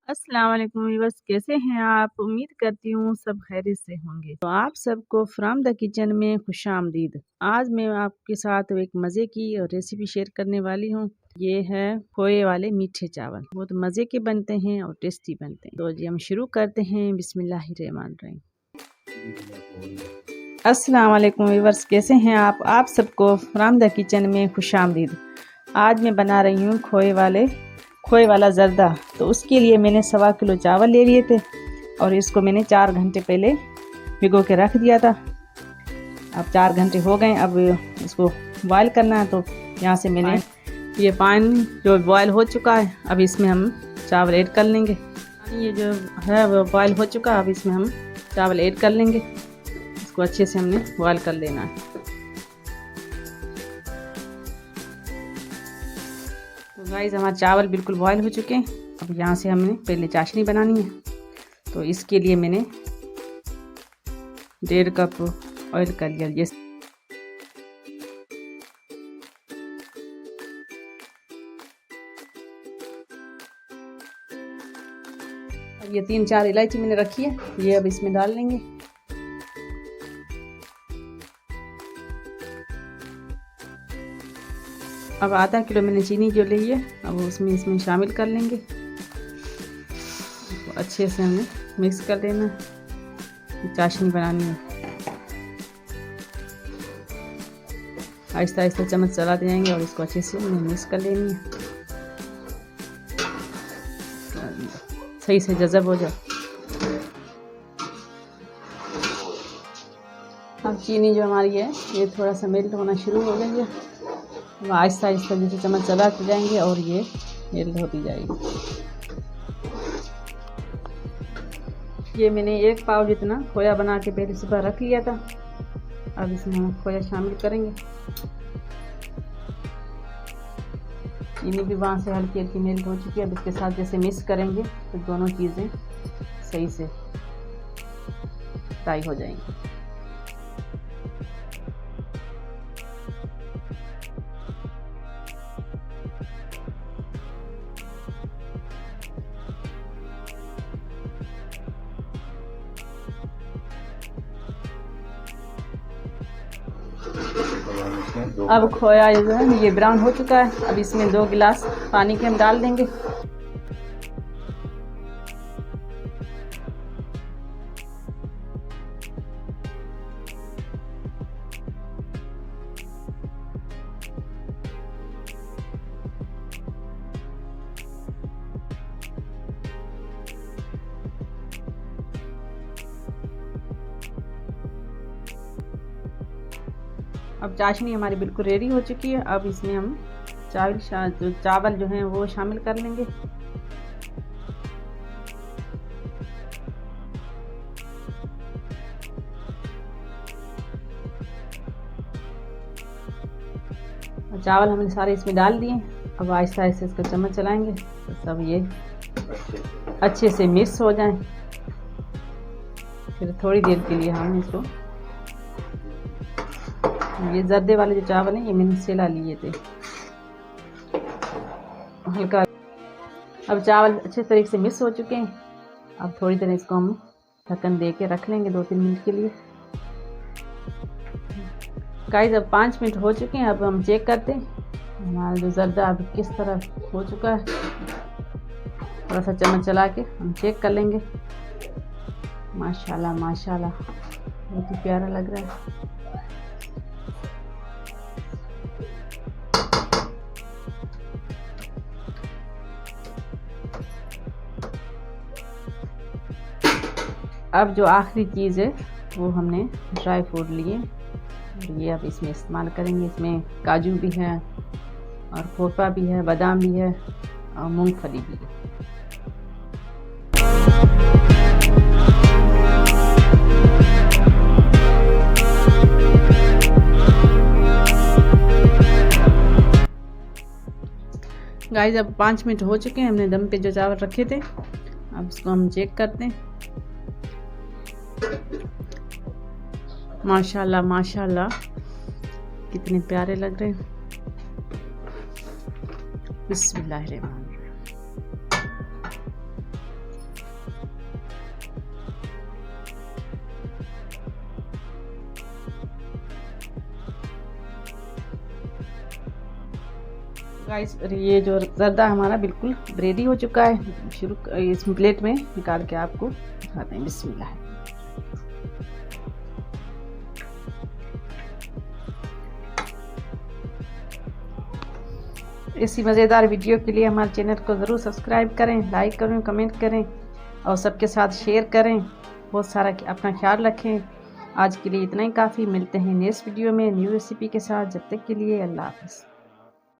अस्सलाम वालेकुम व्यूअर्स, कैसे हैं आप? उम्मीद करती हूँ सब खैरियत से होंगे। तो आप सबको फ्रॉम द किचन में खुशामदीद। आज मैं आपके साथ एक मज़े की रेसिपी शेयर करने वाली हूँ। ये है खोए वाले मीठे चावल। बहुत मज़े के बनते हैं और टेस्टी बनते हैं। तो जी हम शुरू करते हैं। बिस्मिल्लाहिर्रहमानिर्रहीम। अस्सलाम वालेकुम व्यूअर्स, कैसे हैं आप? आप सबको फ्रॉम द किचन में खुशामदीद। आज मैं बना रही हूँ खोए वाला जर्दा। तो उसके लिए मैंने 1.25 किलो चावल ले लिए थे और इसको मैंने 4 घंटे पहले भिगो के रख दिया था। अब 4 घंटे हो गए। अब इसको बॉयल करना है। तो यहाँ से मैंने ये पानी जो बॉयल हो चुका है, अब इसमें हम चावल ऐड कर लेंगे। ये जो है वो बॉयल हो चुका है, अब इसमें हम चावल ऐड कर लेंगे। इसको अच्छे से हमने बॉयल कर लेना है। तो गाइस हमारे चावल बिल्कुल बॉयल हो चुके हैं। अब यहाँ से हमने पहले चाशनी बनानी है। तो इसके लिए मैंने 1.5 कप ऑयल कर लिया। अब ये 3-4 इलायची मैंने रखी है, ये अब इसमें डाल लेंगे। अब आधा किलो मैंने चीनी जो ली है, अब इसमें शामिल कर लेंगे। तो अच्छे से हमें मिक्स कर देना, चाशनी बनानी है। आहिस्ता आहिस्ता चम्मच चलाते जाएंगे और इसको अच्छे से मिक्स कर लेनी है। सही से जज़ब हो जाए। अब चीनी जो हमारी है ये थोड़ा सा मेल्ट होना शुरू हो गई है। आहिस्ता आहिस्ता जैसे चम्मच चलाते जाएंगे और ये मेल्ट होती जाएगी। ये मैंने 1 पाव जितना खोया बना के पहले सुबह रख लिया था। अब इसमें हम खोया शामिल करेंगे। चीनी भी वहाँ से हल्की हल्की मेल्ट हो चुकी है। अब इसके साथ जैसे मिक्स करेंगे तो दोनों चीज़ें सही से फ्राई हो जाएंगी। अब खोया जो है ये ब्राउन हो चुका है। अब इसमें 2 गिलास पानी के हम डाल देंगे। अब चाशनी हमारी बिल्कुल रेडी हो चुकी है। अब इसमें हम चावल जो हैं वो शामिल कर लेंगे। चावल हमने सारे इसमें डाल दिए। अब आहिस्ता आहिस्ता इसका चम्मच चलाएंगे तो सब ये अच्छे से मिक्स हो जाएं। फिर थोड़ी देर के लिए हम इसको, ये जर्दे वाले जो चावल हैं ये मैंने सेला लिए थे हल्का। अब चावल अच्छे तरीके से मिक्स हो चुके हैं। अब थोड़ी देर इसको हम ढक्कन दे के रख लेंगे 2-3 मिनट के लिए। गाइस अब 5 मिनट हो चुके हैं। अब हम चेक करते हैं हमारा जो जर्दा अब किस तरह हो चुका है। थोड़ा सा चम्मच चला के हम चेक कर लेंगे। माशाल्लाह माशाल्लाह बहुत ही प्यारा लग रहा है। अब जो आखिरी चीज़ है वो हमने ड्राई फ्रूट लिए, ये अब इसमें इस्तेमाल करेंगे। इसमें काजू भी है और खोपा भी है, बादाम भी है और मूंगफली भी है। गाइस अब 5 मिनट हो चुके हैं। हमने दम पे जो चावल रखे थे, अब इसको हम चेक करते हैं। माशाल्लाह माशाल्लाह कितने प्यारे लग रहे हैं। बिस्मिल्लाहिर्रहमानिर्रहीम। गाइस ये जो ज़र्दा हमारा बिल्कुल रेडी हो चुका है। शुरू इस प्लेट में निकाल के आपको दिखाते हैं। बिस्मिल्लाह। इसी मज़ेदार वीडियो के लिए हमारे चैनल को ज़रूर सब्सक्राइब करें, लाइक करें, कमेंट करें और सबके साथ शेयर करें। बहुत सारा अपना ख्याल रखें। आज के लिए इतना ही काफ़ी। मिलते हैं नेक्स्ट वीडियो में न्यू रेसिपी के साथ। जब तक के लिए अल्लाह हाफ़िज़।